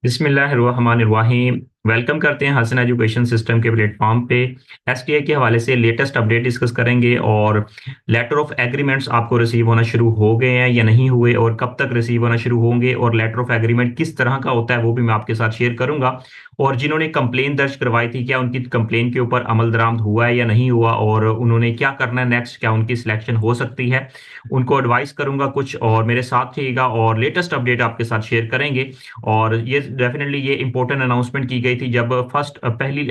बिस्मिल्लाहिर्रहमानिर्रहीम। वेलकम करते हैं हसन एजुकेशन सिस्टम के प्लेटफॉर्म पे। एसटीआई के हवाले से लेटेस्ट अपडेट डिस्कस करेंगे और लेटर ऑफ एग्रीमेंट्स आपको रिसीव होना शुरू हो गए हैं या नहीं हुए और कब तक रिसीव होना शुरू होंगे और लेटर ऑफ एग्रीमेंट किस तरह का होता है वो भी मैं आपके साथ शेयर करूंगा। और जिन्होंने कंप्लेन दर्ज करवाई थी क्या उनकी कंप्लेन के ऊपर अमल दरामद हुआ है या नहीं हुआ और उन्होंने क्या करना है नेक्स्ट, क्या उनकी सिलेक्शन हो सकती है, उनको एडवाइस करूंगा कुछ। और मेरे साथ रहिएगा और लेटेस्ट अपडेट आपके साथ शेयर करेंगे। और ये डेफिनेटली ये इंपॉर्टेंट अनाउंसमेंट की गई थी जब फर्स्ट पहली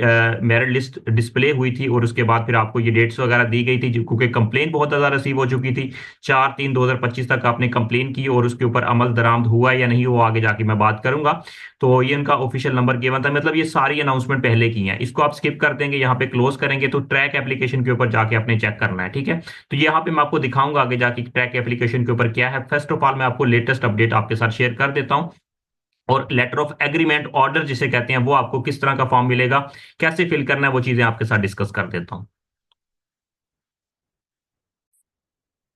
मेरिट लिस्ट डिस्प्ले हुई थी और उसके बाद फिर आपको ये डेट्स वगैरह दी गई थी क्योंकि कंप्लेन बहुत ज़्यादा रिसीव हो चुकी थी। 4/3/2025 तक आपने कंप्लेन की और उसके ऊपर अमल दरामद हुआ या नहीं हुआ आगे जाके मैं बात करूंगा। तो ये इनका ऑफिशियल नंबर गिवन था, मतलब ये सारी अनाउंसमेंट पहले की हैं, इसको आप स्किप कर देंगे, यहाँ पे क्लोज करेंगे तो ट्रैक एप्लीकेशन के ऊपर जाके आपने चेक करना है। ठीक है, तो यहाँ पे मैं आपको दिखाऊंगा आगे जाके ट्रैक एप्लीकेशन के ऊपर क्या है। फर्स्ट ऑफ ऑल मैं आपको लेटेस्ट अपडेट आपके साथ शेयर कर देता हूँ और लेटर ऑफ एग्रीमेंट ऑर्डर जिसे कहते हैं वो आपको किस तरह का फॉर्म मिलेगा, कैसे फिल करना है, वो चीजें आपके साथ डिस्कस कर देता हूं।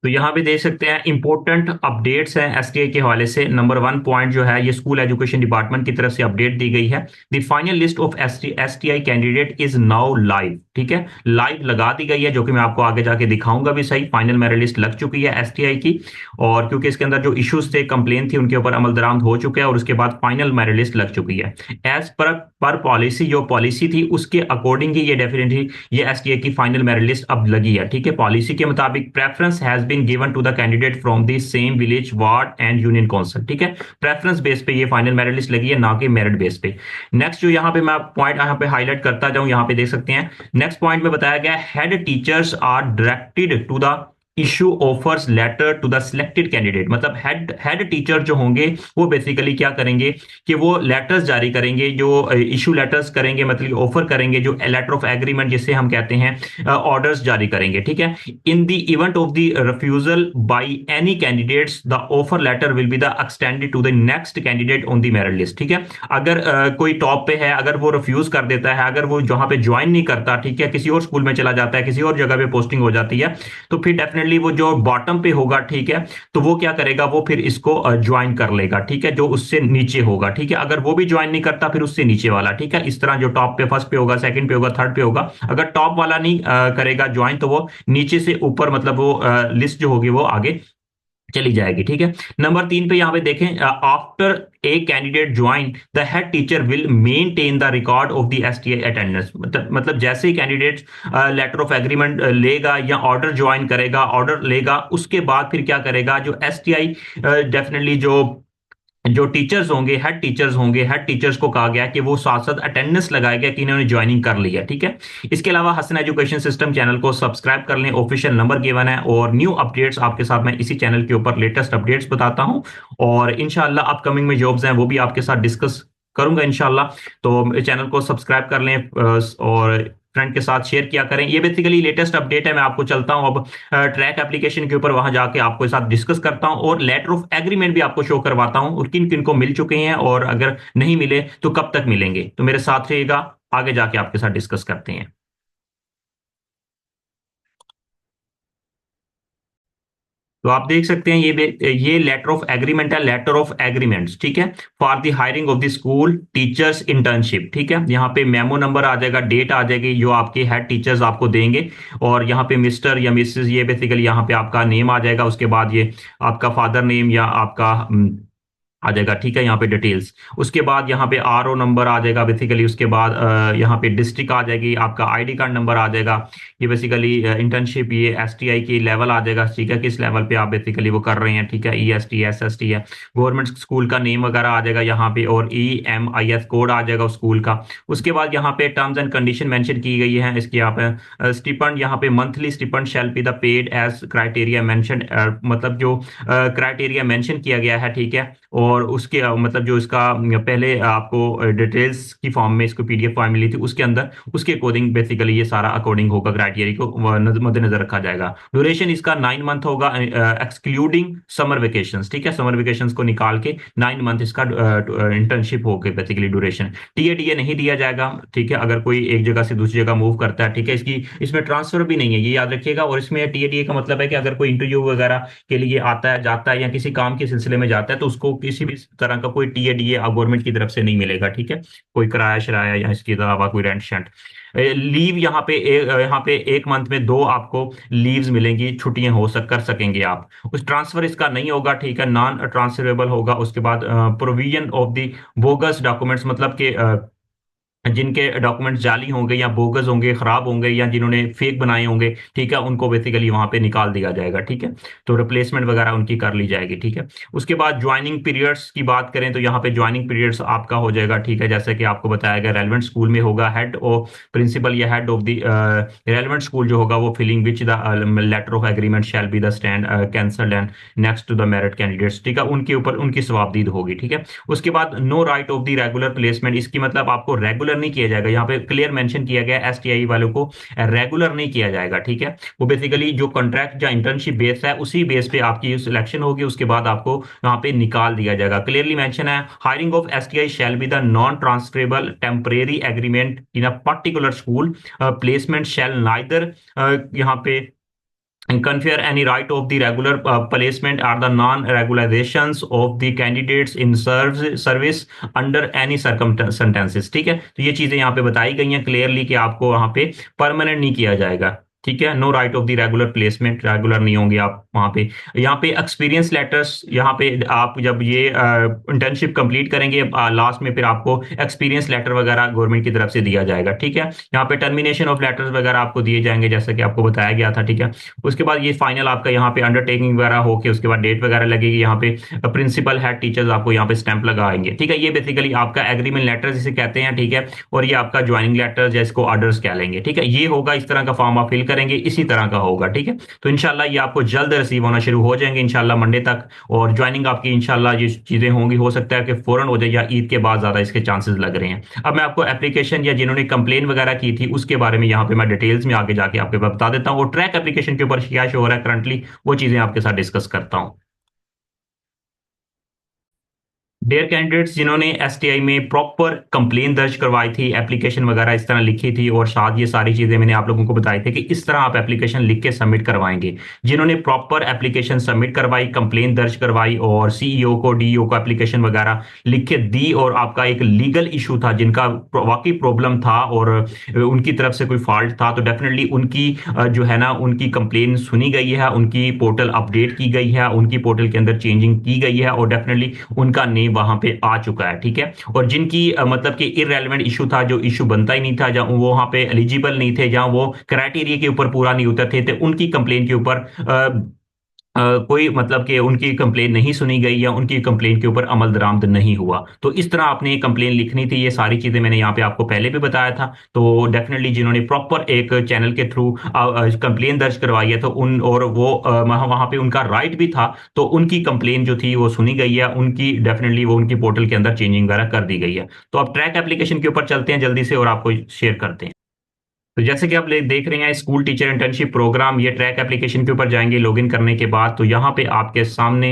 तो यहाँ पे देख सकते हैं इंपॉर्टेंट अपडेट्स हैं एसटीआई के हवाले से। नंबर 1 पॉइंट जो है ये स्कूल एजुकेशन डिपार्टमेंट की तरफ से अपडेट दी गई है। The final list of STI candidate is now live. ठीक है, लाइव लगा दी गई है जो कि मैं आपको आगे जाके दिखाऊंगा भी सही। फाइनल मेरिट लिस्ट लग चुकी है एसटीआई की और क्योंकि इसके अंदर जो इश्यूज थे, कंप्लेन थी, उनके ऊपर अमल दरामद हो चुका है और उसके बाद फाइनल मेरिट लिस्ट लग चुकी है। एज पर पॉलिसी जो पॉलिसी थी उसके अकॉर्डिंग ही ये डेफिनेटली ये एसटीए की फाइनल मेरिट लिस्ट अब लगी है। ठीक है, पॉलिसी के मुताबिक preference has been given to the candidate from the same village ward and union council. ठीक है, प्रेफरेंस बेस पे ये फाइनल मेरिट लिस्ट लगी है, ना कि मेरिट बेस पे। नेक्स्ट जो यहाँ पे मैं पॉइंट यहाँ पे हाईलाइट करता जाऊं, यहाँ पे देख सकते हैं नेक्स्ट पॉइंट में बताया गया head teachers are directed to the issue offers letter to the selected candidate. मतलब हेड हेड टीचर जो होंगे वो बेसिकली क्या करेंगे कि वो लेटर्स जारी करेंगे, जो इशू लेटर्स करेंगे, मतलब ऑफर करेंगे, जो लेटर ऑफ एग्रीमेंट जिसे हम कहते हैं ऑर्डर्स जारी करेंगे। ठीक है, in the event of the refusal by any candidates the offer letter will be the extended to the next candidate on the merit list. ठीक है, अगर कोई टॉप पे है, अगर वो रिफ्यूज कर देता है, अगर वो जहां पे ज्वाइन नहीं करता, ठीक है, किसी और स्कूल में चला जाता है, किसी और जगह पे पोस्टिंग हो जाती है, तो फिर डेफिनेटली वो जो बॉटम पे होगा, ठीक है, तो वो क्या करेगा, वो फिर इसको ज्वाइन कर लेगा। ठीक है, जो उससे नीचे होगा। ठीक है, अगर वो भी ज्वाइन नहीं करता फिर उससे नीचे वाला। ठीक है, इस तरह जो टॉप पे फर्स्ट पे होगा, सेकंड पे होगा, थर्ड पे होगा, अगर टॉप वाला नहीं करेगा ज्वाइन तो वो नीचे से ऊपर, मतलब वो लिस्ट जो होगी वो आगे चली जाएगी। ठीक है, नंबर 3 पे यहां पे देखें after a candidate join the head teacher will maintain the record of the STI attendance. मतलब जैसे ही कैंडिडेट लेटर ऑफ एग्रीमेंट लेगा या ऑर्डर ज्वाइन करेगा, ऑर्डर लेगा, उसके बाद फिर क्या करेगा, जो एसटीआई डेफिनेटली जो जो टीचर्स होंगे, हेड टीचर्स होंगे, हेड टीचर्स को कहा गया कि वो साथ साथ अटेंडेंस लगाएगा कि इन्होंने ज्वाइनिंग कर ली है। ठीक है, इसके अलावा हसन एजुकेशन सिस्टम चैनल को सब्सक्राइब कर लें, ऑफिशियल नंबर गिवन है और न्यू अपडेट्स आपके साथ मैं इसी चैनल के ऊपर लेटेस्ट अपडेट्स बताता हूं और इंशाल्लाह अपकमिंग में जॉब्स हैं वो भी आपके साथ डिस्कस करूंगा इंशाल्लाह। तो चैनल को सब्सक्राइब कर लें और फ्रेंड के साथ शेयर किया करें। ये बेसिकली लेटेस्ट अपडेट है। मैं आपको चलता हूं अब ट्रैक एप्लीकेशन के ऊपर, वहां जाके आपको साथ डिस्कस करता हूं और लेटर ऑफ एग्रीमेंट भी आपको शो करवाता हूं और किन किन को मिल चुके हैं और अगर नहीं मिले तो कब तक मिलेंगे। तो मेरे साथ रहिएगा, आगे जाके आपके साथ डिस्कस करते हैं। तो आप देख सकते हैं ये लेटर ऑफ एग्रीमेंट है, लेटर ऑफ एग्रीमेंट्स। ठीक है, for the hiring of the school teachers internship. ठीक है, यहाँ पे मेमो नंबर आ जाएगा, डेट आ जाएगी जो आपके हेड टीचर्स आपको देंगे और यहाँ पे मिस्टर या मिसेस, ये बेसिकली यहाँ पे आपका नेम आ जाएगा, उसके बाद ये आपका फादर नेम या आपका आ जाएगा। ठीक है, यहाँ पे डिटेल्स, उसके बाद यहाँ पे आरओ नंबर आ जाएगा बेसिकली, उसके बाद यहाँ पे डिस्ट्रिक्ट आ जाएगी, आपका आईडी कार्ड नंबर आ जाएगा। ये बेसिकली इंटर्नशिप ये एसटीआई की लेवल आ जाएगा। ठीक है, किस लेवल पे आप बेसिकली वो कर रहे हैं। ठीक है, ईएसटी एसएसटी है, गवर्नमेंट स्कूल का नेम वगैरह आ जाएगा यहाँ पे और ईएमआईएस कोड आ जाएगा स्कूल का। उसके बाद यहाँ पे टर्म्स एंड कंडीशन मेंशन की गई है इसकी। यहाँ पे स्टिपेंड, यहाँ पे monthly stipend shell be the paid age criteria mention, मतलब जो क्राइटेरिया मेंशन किया गया है। ठीक है, और उसके मतलब जो इसका पहले आपको डिटेल्स की फॉर्म में इसको पीडीएफ फॉर्म मिली थी उसके अंदर, उसके अकॉर्डिंग बेसिकली ये सारा अकॉर्डिंग होगा, क्राइटेरिया को मद्देनजर रखा जाएगा। ड्यूरेशन इसका 9 मंथ होगा एक्सक्लूडिंग समर वेकेशंस। ठीक है, समर वेकेशंस को निकाल के 9 मंथ इसका इंटर्नशिप होगी बेसिकली ड्यूरेशन। टीएडीए नहीं दिया जाएगा। ठीक है, अगर कोई एक जगह से दूसरी जगह मूव करता है, ठीक है, इसकी इसमें ट्रांसफर भी नहीं है, ये याद रखिएगा। और इसमें टीएडीए का मतलब है कि अगर कोई इंटरव्यू वगैरह के लिए आता है, जाता है या किसी काम के सिलसिले में जाता है तो उसको किसी किसी भी तरह का कोई टीए डीए गवर्नमेंट की तरफ से नहीं मिलेगा, ठीक है, कोई किराया शराया या इसके अलावा कोई रेंट शेंट। लीव यहाँ पे 1 मंथ में 2 आपको लीव्स मिलेंगी, छुट्टियां कर सकेंगे आप। उस ट्रांसफर इसका नहीं होगा, ठीक है, नॉन ट्रांसफरेबल होगा। उसके बाद provision of the bogus documents, मतलब कि जिनके डॉक्यूमेंट्स जाली होंगे या बोगस होंगे, खराब होंगे, या जिन्होंने फेक बनाए होंगे, ठीक है, उनको बेसिकली वहां पे निकाल दिया जाएगा, ठीक है। तो रिप्लेसमेंट वगैरह उनकी कर ली जाएगी, ठीक है। उसके बाद ज्वाइनिंग पीरियड्स की बात करें तो यहाँ पे ज्वाइनिंग पीरियड्स आपका हो जाएगा, ठीक है, जैसे कि आपको बताया गया रेलेवेंट स्कूल में होगा हेड ऑफ प्रिंसिपल या head of the relevant school जो होगा वो filling which the letter of agreement shall be the stand cancelled and next to the merit candidates, ठीक है, उनके ऊपर उनकी सवाबदीद होगी, ठीक है। उसके बाद no right of the regular placement, इसकी मतलब आपको रेगुलर नहीं किया जाएगा, यहाँ पे क्लियर मेंशन किया गया एसटीआई वालों को रेगुलर नहीं किया जाएगा, ठीक है। वो बेसिकली जो कॉन्ट्रैक्ट या इंटर्नशिप बेस है उसी बेस पे आपकी सिलेक्शन होगी, उसके बाद आपको यहाँ पे निकाल दिया जाएगा। क्लियरली मेंशन है hiring of STI shall be the non transferable temporary agreement in a particular school, placement shall neither यहाँ पे and confer any right of the regular placement or the non-regularizations of the candidates in service under any circumstances, ठीक है। तो ये चीजें यहाँ पे बताई गई हैं क्लियरली कि आपको वहां पे परमानेंट नहीं किया जाएगा, ठीक है। No right of the regular placement, regular नहीं होंगे आप वहां पे। यहाँ पे एक्सपीरियंस लेटर्स, यहाँ पे आप जब ये इंटर्नशिप कंप्लीट करेंगे लास्ट में फिर आपको एक्सपीरियंस लेटर वगैरह गवर्नमेंट की तरफ से दिया जाएगा, ठीक है। यहाँ पे टर्मिनेशन ऑफ लेटर्स वगैरह आपको दिए जाएंगे जैसा कि आपको बताया गया था, ठीक है। उसके बाद ये फाइनल आपका यहाँ पे अंडरटेकिंग वगैरह होके उसके बाद डेट वगैरह लगेगी, यहाँ पे प्रिंसिपल हेड टीचर्स आपको यहाँ पे स्टैंप लगाएंगे, ठीक है। ये बेसिकली आपका एग्रीमेंट लेटर जिसे कहते हैं, ठीक है। और ये आपका ज्वाइनिंग लेटर जिसको ऑर्डर्स कह लेंगे, ठीक है। ये होगा, इस तरह का फॉर्म आप फिल करेंगे, इसी तरह का होगा, ठीक है। तो इंशाल्लाह ये आपको जल्द रिसीव होना शुरू हो जाएंगे इंशाल्लाह मंडे तक, और ज्वाइनिंग आपकी इंशाल्लाह ये चीजें होंगी, हो सकता है कि फौरन हो जाए या ईद के बाद ज्यादा इसके चांसेस लग रहे हैं। अब मैं आपको एप्लीकेशन या जिन्होंने कंप्लेन वगैरह की थी उसके बारे में यहाँ पे मैं डिटेल्स में आगे जाके आपके बता देता हूँ, और ट्रैक एप्लीकेशन के ऊपर क्या शो हो रहा है करंटली वो चीजें आपके साथ डिस्कस करता हूँ। डेयर कैंडिडेट्स जिन्होंने एसटीआई में प्रॉपर कंप्लेन दर्ज करवाई थी, एप्लीकेशन वगैरह इस तरह लिखी थी, और साथ ये सारी चीजें मैंने आप लोगों को बताई थी कि इस तरह आप एप्लीकेशन लिख के सबमिट करवाएंगे। जिन्होंने प्रॉपर एप्लीकेशन सबमिट करवाई, कंप्लेन दर्ज करवाई, और सीईओ को डीईओ को एप्लीकेशन वगैरह लिख के दी, और आपका एक लीगल इशू था जिनका वाकई प्रॉब्लम था और उनकी तरफ से कोई फॉल्ट था, तो डेफिनेटली उनकी जो है ना उनकी कंप्लेन सुनी गई है, उनकी पोर्टल अपडेट की गई है, उनकी पोर्टल के अंदर चेंजिंग की गई है, और डेफिनेटली उनका नेम वहां पे आ चुका है, ठीक है। और जिनकी मतलब कि इररेलेवेंट इशू था, जो इशू बनता ही नहीं था, जहां वो वहां पे एलिजिबल नहीं थे, जहां वो क्राइटेरिया के ऊपर पूरा नहीं उतरते थे, उनकी कंप्लेन के ऊपर कोई मतलब कि उनकी कंप्लेन नहीं सुनी गई या उनकी कंप्लेन के ऊपर अमल दरामद नहीं हुआ। तो इस तरह आपने कंप्लेन लिखनी थी, ये सारी चीजें मैंने यहाँ पे आपको पहले भी बताया था। तो डेफिनेटली जिन्होंने प्रॉपर एक चैनल के थ्रू कंप्लेन दर्ज करवाई है, तो उन और वो वहां पे उनका राइट भी था, तो उनकी कंप्लेन जो थी वो सुनी गई है, उनकी डेफिनेटली वो उनकी पोर्टल के अंदर चेंजिंग वगैरह कर दी गई है। तो अब ट्रैक एप्लीकेशन के ऊपर चलते हैं जल्दी से और आपको शेयर करते हैं। तो जैसे कि आप देख रहे हैं स्कूल टीचर इंटर्नशिप प्रोग्राम, ये ट्रैक एप्लीकेशन के ऊपर जाएंगे लॉगिन करने के बाद, तो यहाँ पे आपके सामने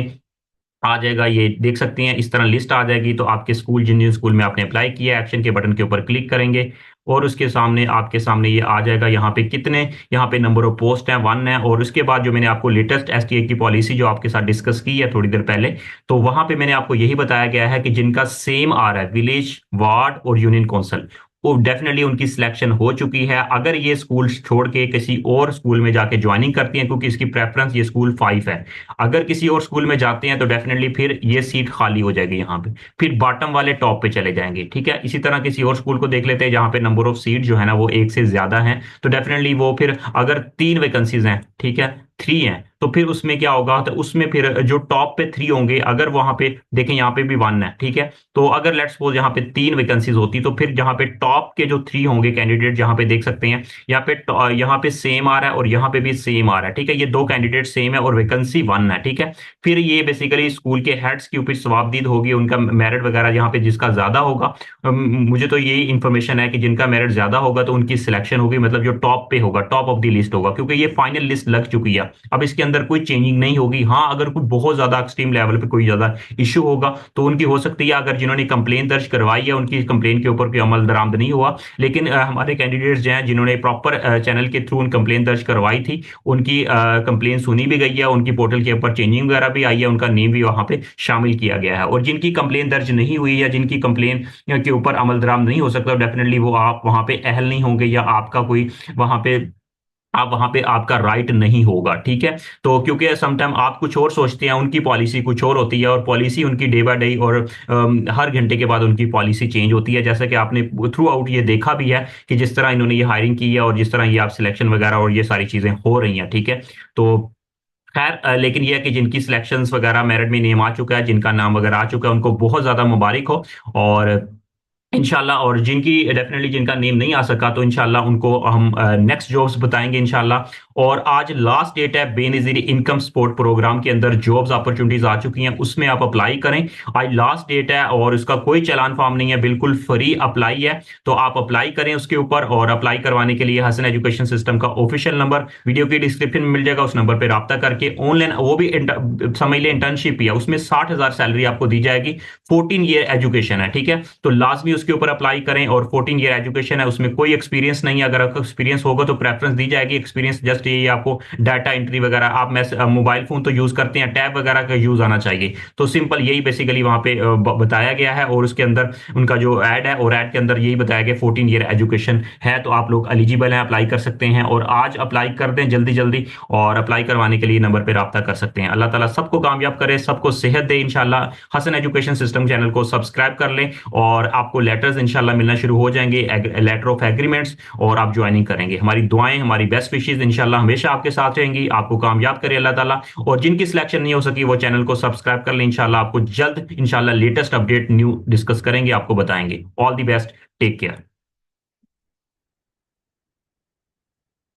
आ जाएगा, ये देख सकते हैं इस तरह लिस्ट आ जाएगी। तो आपके स्कूल जिन जिन स्कूल में आपने अप्लाई किया है, एक्शन के बटन के ऊपर क्लिक करेंगे और उसके सामने आपके सामने ये आ जाएगा यहाँ पे कितने, यहाँ पे नंबर ऑफ पोस्ट है 1 है। और उसके बाद जो मैंने आपको लेटेस्ट एसटीए की पॉलिसी जो आपके साथ डिस्कस की है थोड़ी देर पहले, तो वहां पे मैंने आपको यही बताया गया है कि जिनका सेम आ रहा है विलेज, वार्ड और यूनियन काउंसिल, वो डेफिनेटली उनकी सिलेक्शन हो चुकी है। अगर ये स्कूल छोड़ के किसी और स्कूल में जाके ज्वाइनिंग करती हैं, क्योंकि इसकी प्रेफरेंस ये स्कूल 5 है, अगर किसी और स्कूल में जाते हैं तो डेफिनेटली फिर ये सीट खाली हो जाएगी यहाँ पे, फिर बॉटम वाले टॉप पे चले जाएंगे, ठीक है। इसी तरह किसी और स्कूल को देख लेते हैं जहां पे नंबर ऑफ सीट जो है ना वो 1 से ज्यादा है, तो डेफिनेटली वो फिर अगर 3 वैकेंसीज हैं, ठीक है, 3 हैं, तो फिर उसमें क्या होगा, तो उसमें फिर जो टॉप पे 3 होंगे, अगर वहां पे देखें यहाँ पे भी 1 है, ठीक है, तो अगर लेट्स सपोज यहाँ पे 3 वैकेंसीज होती, तो फिर जहां पे टॉप के जो 3 होंगे कैंडिडेट, जहां पे देख सकते हैं यहाँ पे सेम आ रहा है और यहाँ पे भी सेम आ रहा है, ठीक है, ये 2 कैंडिडेट सेम है और वैकेंसी 1 है, ठीक है। फिर ये बेसिकली स्कूल के हेड्स के ऊपर जवाबदीद होगी, उनका मेरिट वगैरह यहाँ पे जिसका ज्यादा होगा, मुझे तो यही इंफॉर्मेशन है कि जिनका मेरिट ज्यादा होगा तो उनकी सिलेक्शन होगी, मतलब जो टॉप पे होगा, टॉप ऑफ द लिस्ट होगा, क्योंकि ये फाइनल लिस्ट लग चुकी है, गया। अब इसके अंदर कोई चेंजिंग नहीं होगी। हाँ, अगर कोई बहुत ज्यादा एक्सट्रीम लेवल पे कोई ज्यादा इश्यू होगा तो उनकी हो सकती है, अगर जिन्होंने कंप्लेन दर्ज करवाई है उनकी कंप्लेन के ऊपर कोई अमल दरामद नहीं हुआ, लेकिन हमारे कैंडिडेट्स जो हैं जिन्होंने प्रॉपर चैनल के थ्रू कंप्लेन दर्ज करवाई थी, उनकी कंप्लेन सुनी भी गई है, उनकी पोर्टल के ऊपर चेंजिंग वगैरह भी आई है, उनका नेम भी वहां पे शामिल किया गया है। और जिनकी कंप्लेन दर्ज नहीं हुई है, जिनकी कंप्लेन के ऊपर अमल दरामद नहीं हो सकता, डेफिनेटली वो आप वहां पे अहल नहीं होंगे, या आपका कोई वहां पे आप वहां पे आपका राइट नहीं होगा। ठीक है, तो क्योंकि समटाइम आप कुछ और सोचते हैं, उनकी पॉलिसी कुछ और होती है, और पॉलिसी उनकी डे बाय डे और हर घंटे के बाद उनकी पॉलिसी चेंज होती है, जैसा कि आपने थ्रू आउट ये देखा भी है कि जिस तरह इन्होंने ये हायरिंग की है और जिस तरह ये आप सिलेक्शन वगैरह और ये सारी चीजें हो रही हैं। ठीक है, तो खैर लेकिन ये है कि जिनकी सिलेक्शंस वगैरह मेरिट में नेम आ चुका है, जिनका नाम वगैरह आ चुका है, उनको बहुत ज्यादा मुबारक हो। और इंशाल्लाह, और जिनकी डेफिनेटली जिनका नेम नहीं आ सका तो इंशाल्लाह उनको हम नेक्स्ट जॉब्स बताएंगे इंशाल्लाह। और आज लास्ट डेट है बेनजीर इनकम सपोर्ट प्रोग्राम के अंदर जॉब्स अपॉर्चुनिटीज आ चुकी हैं, उसमें आप अप्लाई करें। आज लास्ट डेट है और उसका कोई चालान फॉर्म नहीं है, बिल्कुल फ्री अप्लाई है, तो आप अप्लाई करें उसके ऊपर। और अप्लाई करवाने के लिए हसन एजुकेशन सिस्टम का ऑफिशियल नंबर वीडियो की डिस्क्रिप्शन में मिल जाएगा, उस नंबर पर रब्ता करके ऑनलाइन, वो भी समझ लें इंटर्नशिप ही है, उसमें 60,000 सैलरी आपको दी जाएगी। 14 ईयर एजुकेशन है। ठीक है, तो लाजमी उसके ऊपर अप्लाई करें। और 14 ईयर एजुकेशन है, उसमें कोई एक्सपीरियंस नहीं है, अगर आपको एक्सपीरियंस होगा तो प्रेफरेंस दी जाएगी। एक्सपीरियंस जस्ट ये आपको डाटा एंट्री वगैरह, आप मोबाइल फोन तो यूज करते हैं, टैब वगैरह का यूज आना चाहिए। तो सिंपल यही बेसिकली वहां पे बताया गया है, और उसके अंदर उनका जो ऐड है, और ऐड के अंदर यही बताया गया 14 ईयर एजुकेशन है, तो आप लोग एलिजिबल हैं, अप्लाई कर सकते हैं। और आज अप्लाई कर दें जल्दी जल्दी, और अप्लाई करवाने के लिए नंबर पर रब्ता कर सकते हैं। अल्लाह ताला सबको कामयाब करे, सबको सेहत दे इंशाल्लाह। हसन एजुकेशन सिस्टम चैनल को सब्सक्राइब कर लें, और आपको लेटर्स इंशाल्लाह मिलना शुरू हो जाएंगे, लेटर ऑफ एग्रीमेंट्स, और आप ज्वाइनिंग करेंगे। हमारी दुआएं, हमारी बेस्ट विशेज इंशाल्लाह हमेशा आपके साथ रहेंगी। आपको कामयाब करे अल्लाह ताला। और जिनकी सिलेक्शन नहीं हो सकी वो चैनल को सब्सक्राइब कर लें, इंशाल्लाह आपको जल्द इंशाल्लाह लेटेस्ट अपडेट न्यू डिस्कस करेंगे, आपको बताएंगे। All the best, take care.